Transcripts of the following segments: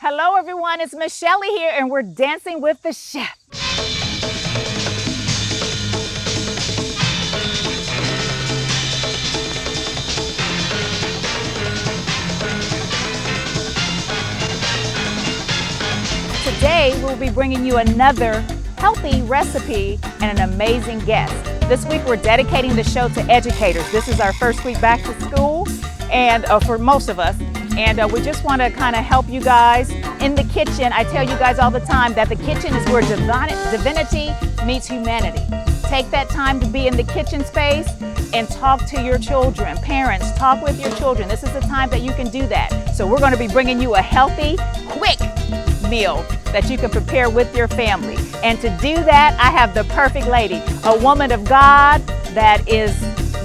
Hello everyone, it's Miss Chelley here and we're dancing with the chef. Today we'll be bringing you another healthy recipe and an amazing guest. This week we're dedicating the show to educators. This is our first week back to school and for most of us. And we just want to kind of help you guys in the kitchen. I tell you guys all the time that the kitchen is where divinity meets humanity. Take that time to be in the kitchen space and talk to your children. Parents, talk with your children. This is the time that you can do that. So we're going to be bringing you a healthy, quick meal that you can prepare with your family. And to do that, I have the perfect lady, a woman of God that is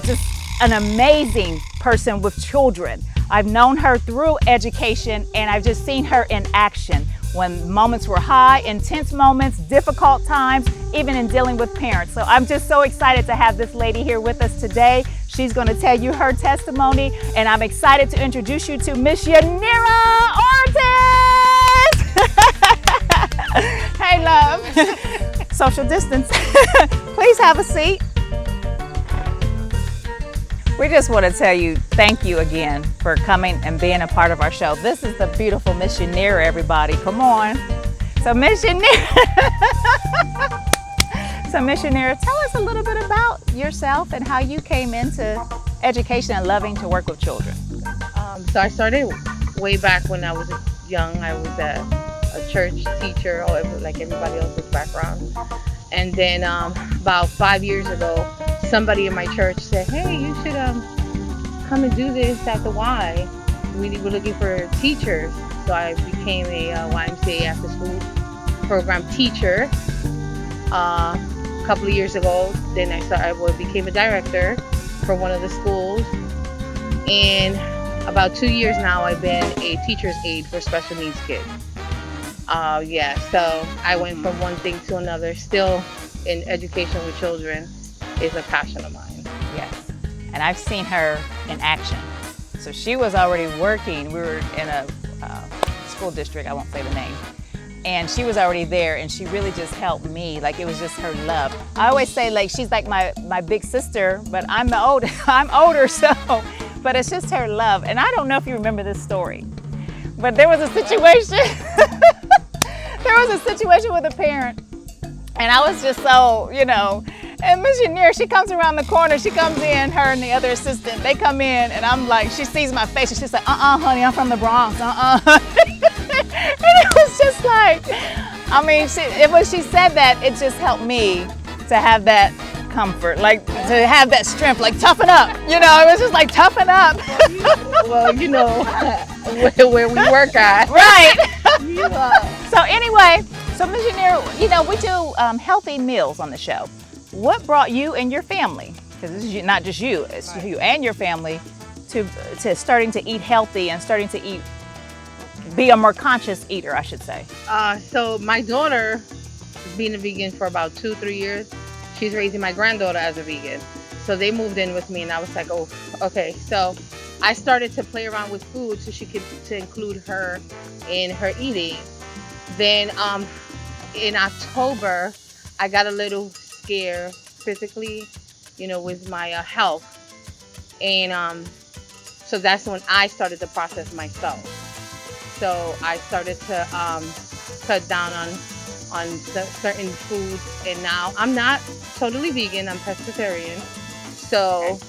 just an amazing person with children. I've known her through education and I've just seen her in action when moments were high, intense moments, difficult times, even in dealing with parents. So I'm just so excited to have this lady here with us today. She's going to tell you her testimony and I'm excited to introduce you to Miss Yanira Ortiz. Hey love, social distance. Please have a seat. We just want to tell you thank you again for coming and being a part of our show. This is the beautiful Miss Yanira, everybody. Come on. So Miss Yanira, tell us a little bit about yourself and how you came into education and loving to work with children. So I started way back when I was young. I was a church teacher, like everybody else's background. And then about 5 years ago, somebody in my church said, hey, you should come and do this at the Y. We were looking for teachers. So I became a YMCA after school program teacher a couple of years ago. Then I became a director for one of the schools. And about 2 years now, I've been a teacher's aide for special needs kids. So I went from one thing to another. Still in education with children is a passion of mine. Yes, and I've seen her in action. So she was already working. We were in a school district, I won't say the name, and she was already there and she really just helped me. Like it was just her love. I always say like she's like my big sister, but I'm older, so, but it's just her love. And I don't know if you remember this story, but there was a situation, with a parent and I was just so, and Miss Yanira, she comes around the corner, she comes in, her and the other assistant, they come in and I'm like, she sees my face and she's like, honey, I'm from the Bronx, And it was just like, when she said that, it just helped me to have that comfort, like to have that strength, like toughen up, it was just like toughen up. Well, where we work at. Right. So anyway, so Ms. Yanira, we do healthy meals on the show. What brought you and your family, because this is not just you, it's you and your family, to starting to eat healthy and starting to be a more conscious eater, I should say? So my daughter has been a vegan for about 2-3 years. She's raising my granddaughter as a vegan. So they moved in with me and I was like, oh, okay. So I started to play around with food so she could to include her in her eating. Then in October, I got a little scared physically, with my health. And so that's when I started the process myself. So I started to cut down on certain foods, and now I'm not totally vegan, I'm pescatarian. So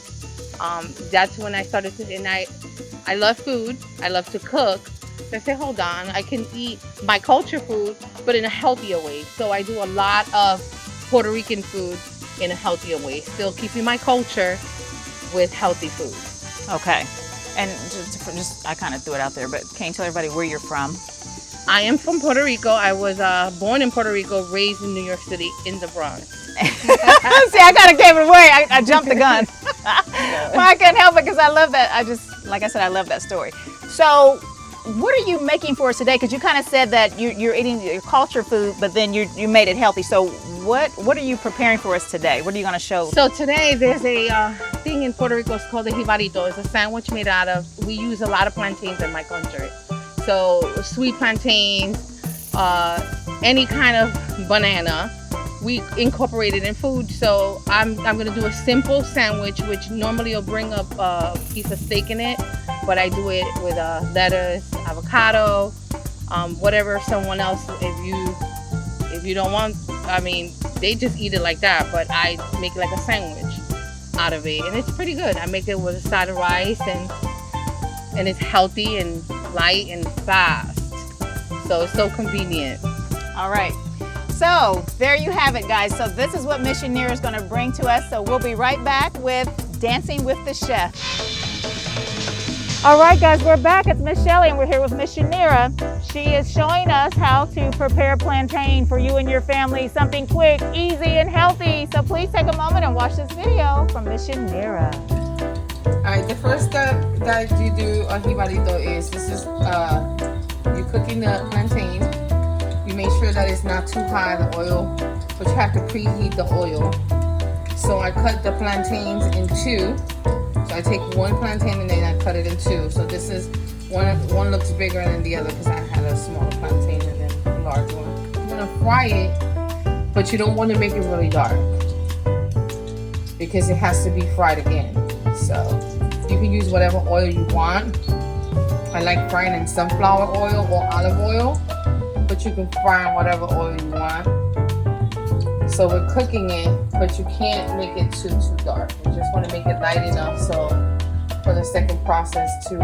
that's when I started to, and I love food, I love to cook. So I said, hold on, I can eat my culture food, but in a healthier way. So I do a lot of Puerto Rican food in a healthier way, still keeping my culture with healthy food. Okay, and just I kind of threw it out there, but can you tell everybody where you're from? I am from Puerto Rico. I was born in Puerto Rico, raised in New York City, in the Bronx. See, I kind of gave it away. I jumped the gun. Well, I couldn't help it because I love that. Like I said, I love that story. So what are you making for us today? Because you kind of said that you're eating your culture food, but then you made it healthy. So what are you preparing for us today? What are you going to show? So today there's a thing in Puerto Rico. It's called a jibarito. It's a sandwich made out of, we use a lot of plantains in my country. So sweet plantains, any kind of banana, we incorporate it in food. So I'm gonna do a simple sandwich, which normally will bring up a piece of steak in it, but I do it with lettuce, avocado, whatever someone else, if you don't want, I mean, they just eat it like that, but I make like a sandwich out of it, and it's pretty good. I make it with a side of rice, and it's healthy and light and fast, so it's so convenient. All right, so there you have it, guys. So this is what Missionary is going to bring to us. So we'll be right back with Dancing with the Chef. All right, guys, we're back. It's Miss Chelley, and we're here with Miss Yanira. She is showing us how to prepare plantain for you and your family, something quick, easy, and healthy. So please take a moment and watch this video from Miss Yanira. All right, the first step that you do on jibarito is you're cooking the plantain. You make sure that it's not too high, the oil, but you have to preheat the oil. So I cut the plantains in two. So I take one plantain and then I cut it in two. So this is one looks bigger than the other because I had a smaller plantain and then a large one. I'm gonna fry it, but you don't want to make it really dark because it has to be fried again. So you can use whatever oil you want. I like frying in sunflower oil or olive oil, but you can fry in whatever oil you want. So we're cooking it, but you can't make it too dark. You just want to make it light enough so for the second process to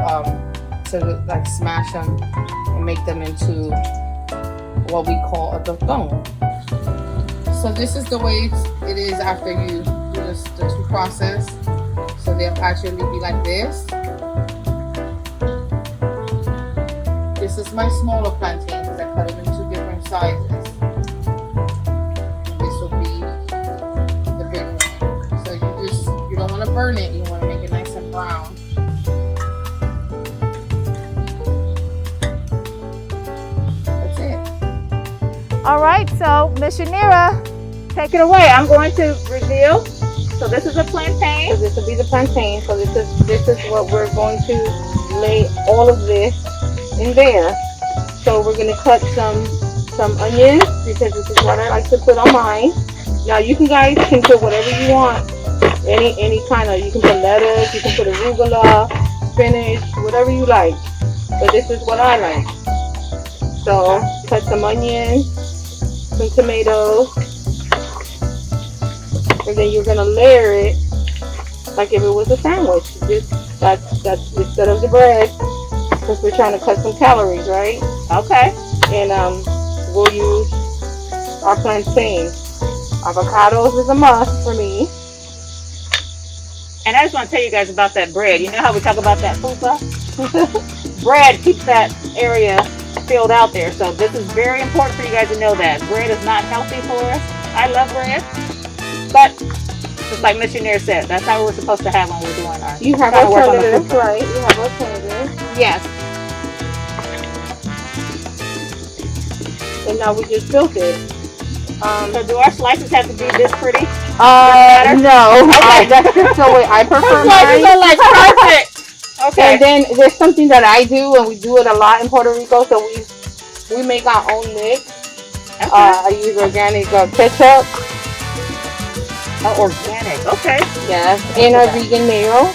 like smash them and make them into what we call a tortón. So this is the way it is after you do the two process. So they'll actually be like this. This is my smaller plantain because I cut them in two different sizes. You don't want to burn it, you want to make it nice and brown. That's it. All right, so Miss Yanira, take it away. I'm going to reveal. So this is a plantain. So this will be the plantain. So this is what we're going to lay all of this in there. So we're going to cut some onions because this is what I like to put on mine. Now you guys can put whatever you want. Any kind of, you can put lettuce, you can put arugula, spinach, whatever you like. But this is what I like. So cut some onions, some tomatoes, and then you're gonna layer it like if it was a sandwich. That's instead of the bread, because we're trying to cut some calories, right? Okay. And we'll use our plantain. Avocados is a must for me. And I just want to tell you guys about that bread. You know how we talk about that fupa? Bread keeps that area filled out there. So this is very important for you guys to know that. Bread is not healthy for us. I love bread. But just like Missionary said, that's how we're supposed to have when we're doing our... You have alternatives, right? You have alternatives. Yes. And now we just built it. So do our slices have to be this pretty? No. Okay. That's just the way I prefer Slices mine. are like perfect. Okay. And then there's something that I do, and we do it a lot in Puerto Rico. So we make our own mix. Okay. I use organic ketchup. Organic. Okay. Yes. And a vegan mayo.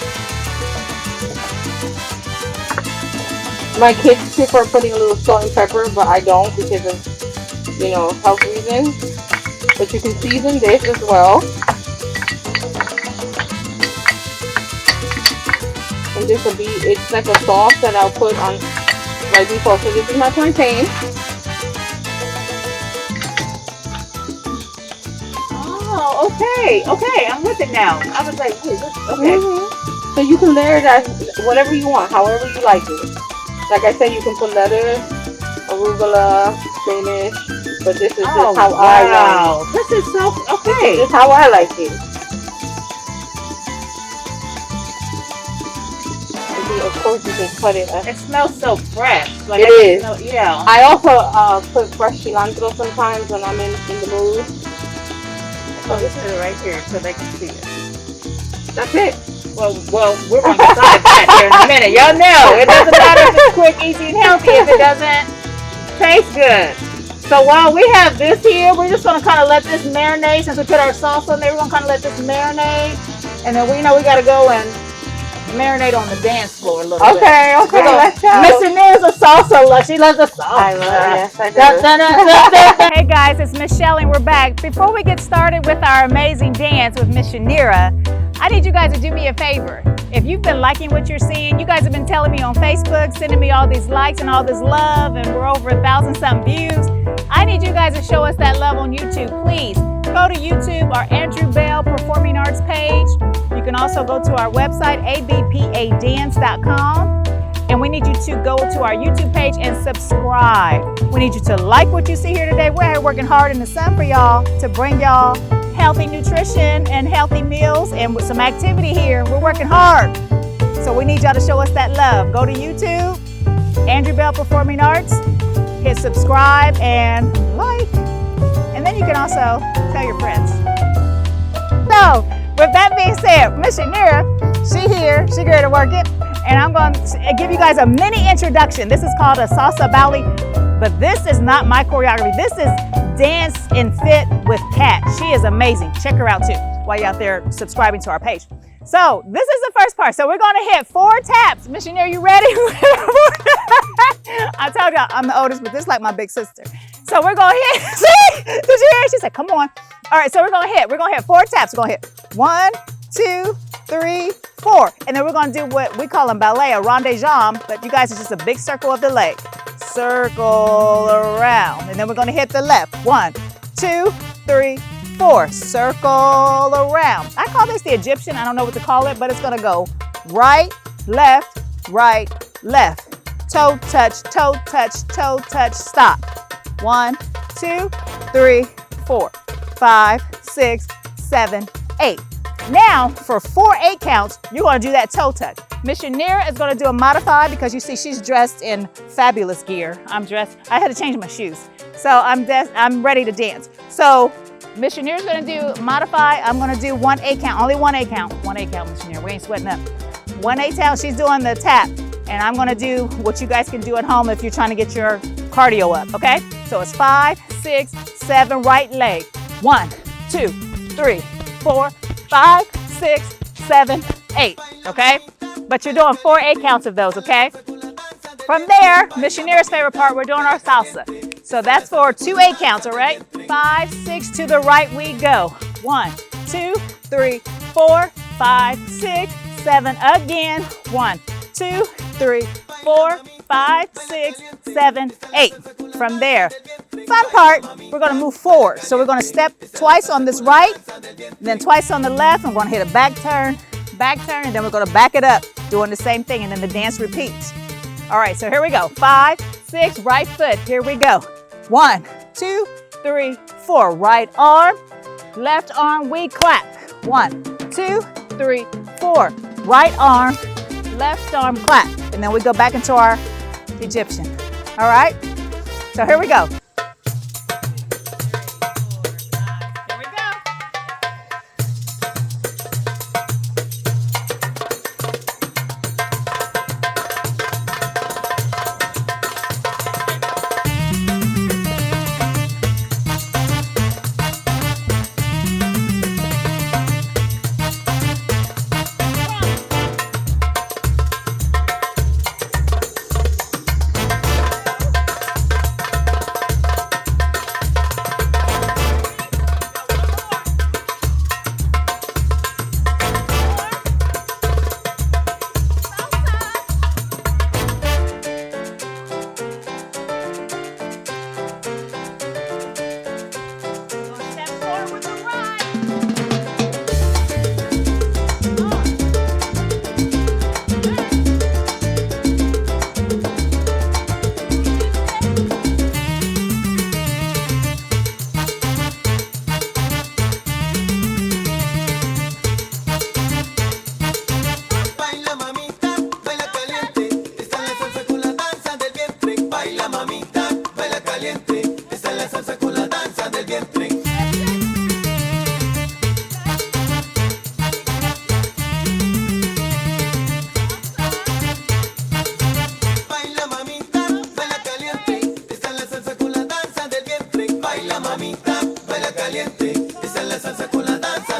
My kids prefer putting a little salt and pepper, but I don't because of, health reasons. But you can season this as well. And this will be, it's like a sauce that I'll put on right before. So this is my plantain. Oh, okay. Okay, I'm with it now. I was like, hey, okay. Mm-hmm. So you can layer that whatever you want, however you like it. Like I said, you can put lettuce, arugula, spinach, but this is just how I like it. This is so, okay. This is how I like it. And of course, you can cut it. It smells so fresh. Like it is. Yeah. I also put fresh cilantro sometimes when I'm in the mood. So this is it right here so they can see it. That's it. Well, we're going to decide that here in a minute. Y'all know, it doesn't matter if it's quick, easy, and healthy if it doesn't taste good. So while we have this here, we're just going to kind of let this marinate. Since we put our sauce on there, we're going to kind of let this marinate. And then we know we got to go and marinate on the dance floor a little bit. Okay, let's go. Miss Nera's a salsa love. She loves the salsa. I love it. Yes, I do. Hey guys, it's Miss Chelley and we're back. Before we get started with our amazing dance with Missionary Nera, I need you guys to do me a favor. If you've been liking what you're seeing, you guys have been telling me on Facebook, sending me all these likes and all this love, and we're over 1,000-something views. I need you guys to show us that love on YouTube. Please go to YouTube, our Andrew Bell Performing Arts page. You can also go to our website, abpadance.com. And we need you to go to our YouTube page and subscribe. We need you to like what you see here today. We're here working hard in the sun for y'all to bring y'all healthy nutrition and healthy meals and with some activity here. We're working hard. So we need y'all to show us that love. Go to YouTube, Andrew Bell Performing Arts, hit subscribe and like. And then you can also tell your friends. So with that being said, Missionary Nera, she here, she ready to work it. And I'm going to give you guys a mini introduction. This is called a salsa ballet, but this is not my choreography. This is DanceNFIT with Kat. She is amazing. Check her out too while you're out there subscribing to our page. So this is the first part. So we're going to hit 4 taps. Missionary, you ready? I told you I'm the oldest, but this is like my big sister. So we're going to hit. See? Did you hear it? She said, come on. All right, so we're going to hit 4 taps. We're going to hit 1, 2, 3, 4. And then we're going to do what we call in ballet, a rond de jambe, but you guys, it's just a big circle of the leg. Circle around. And then we're going to hit the left. 1, 2, 3, 4. Circle around. I call this the Egyptian. I don't know what to call it, but it's going to go right, left, toe touch, stop. 1, 2, 3, 4, 5, 6, 7, 8. Now, for 4 8 counts, you're going to do that toe touch. Missionary Nera is going to do a modified because you see she's dressed in fabulous gear. I had to change my shoes. So I'm ready to dance. So Missionary is going to do modify. I'm going to do 1 8 count, only 1 8 count. 1 8 count, Missionary. We ain't sweating up. 1 8 count, she's doing the tap. And I'm going to do what you guys can do at home if you're trying to get your cardio up, okay? So it's 5, 6, 7, right leg. 1, 2, 3, 4, 5, 6, 7, 8, okay? But you're doing 4 8 counts of those, okay? From there, Missionary's favorite part, we're doing our salsa. So that's for 2 8 counts, all right? 5, 6, to the right we go. 1, 2, 3, 4, 5, 6, 7, again. 1, 2, 3, 4, 5, 6, 7, 8. From there, fun part, we're going to move forward. So we're going to step twice on this right, then twice on the left. I'm going to hit a back turn, and then we're going to back it up, doing the same thing, and then the dance repeats. All right, so here we go. 5, 6, right foot. Here we go. 1, 2, 3, 4. Right arm, left arm, we clap. 1, 2, 3, 4. Right arm, left arm, clap. And then we go back into our Egyptian. All right? So here we go.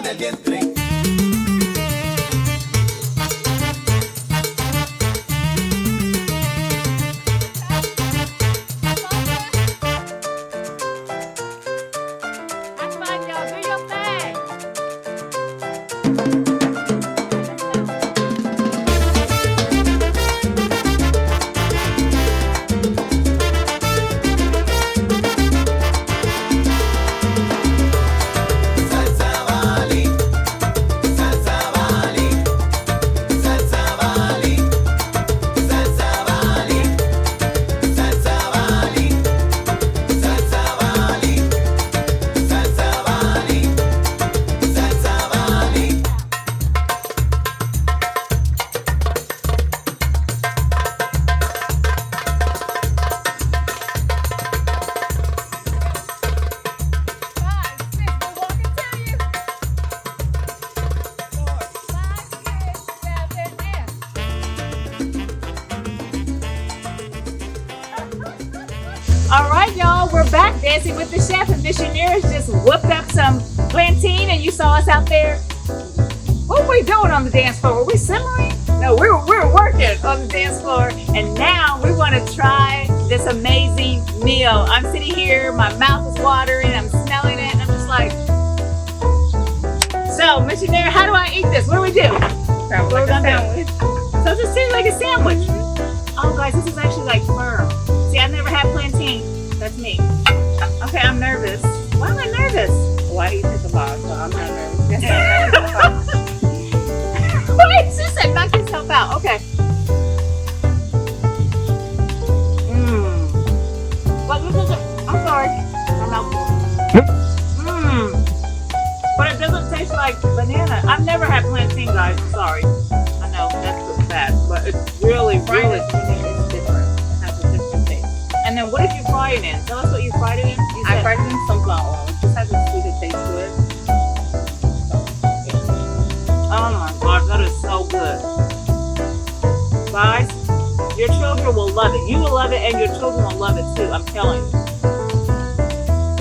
del vientre. Have fun, y'all. Do your thing. Salsa Bali, salsa Bali, salsa Bali, salsa Bali, salsa Bali, salsa Bali, salsa Bali, salsa Bali. Five, six, we're walking to you. 4, 5, 6, 7, All right, y'all, we're back dancing with the chef, and Missionaries just whipped up some plantain, and you saw us out there. What were we doing on the dance floor? Were we simmering? No, we were working on the dance floor, and now we want to try this amazing meal. I'm sitting here, my mouth is watering, I'm smelling it, and I'm just like, so, Missionary, how do I eat this? What do we do? Sounds What like we a gonna sandwich. do? So it just seems like a sandwich. Oh, guys, this is actually like firm. See, I've never had plantain. That's me. Okay, I'm nervous. Why am I nervous? Why do you think about it? So I'm not nervous. Wait, she said knock yourself out. Okay. But this isn't, I'm sorry. My mouth full. But it doesn't taste like banana. I've never had plantain, guys. Sorry. I know, that's so bad. But it's really, really. It's different. It has a different taste. And then what did you fry it in? Tell us what you fried it in. You I said- fried it in sunflower oil. It just has a sweeter taste to it. Oh my gosh, that is so good. Guys, your children will love it. You will love it and your children will love it too, I'm telling you.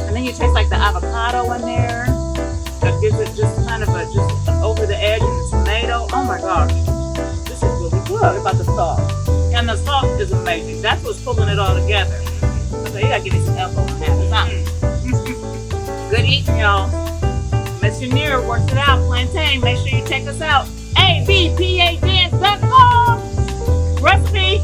And then you taste like the avocado in there. That gives it just kind of a, just an over the edge, and the tomato. Oh my gosh, this is really What good. about the sauce? And the sauce is amazing. That's what's pulling it all together. Okay, you gotta give me some elbow on that. Good eating, y'all. Missionary works it out. Plantain, make sure you check us out. abpadance.com. Recipe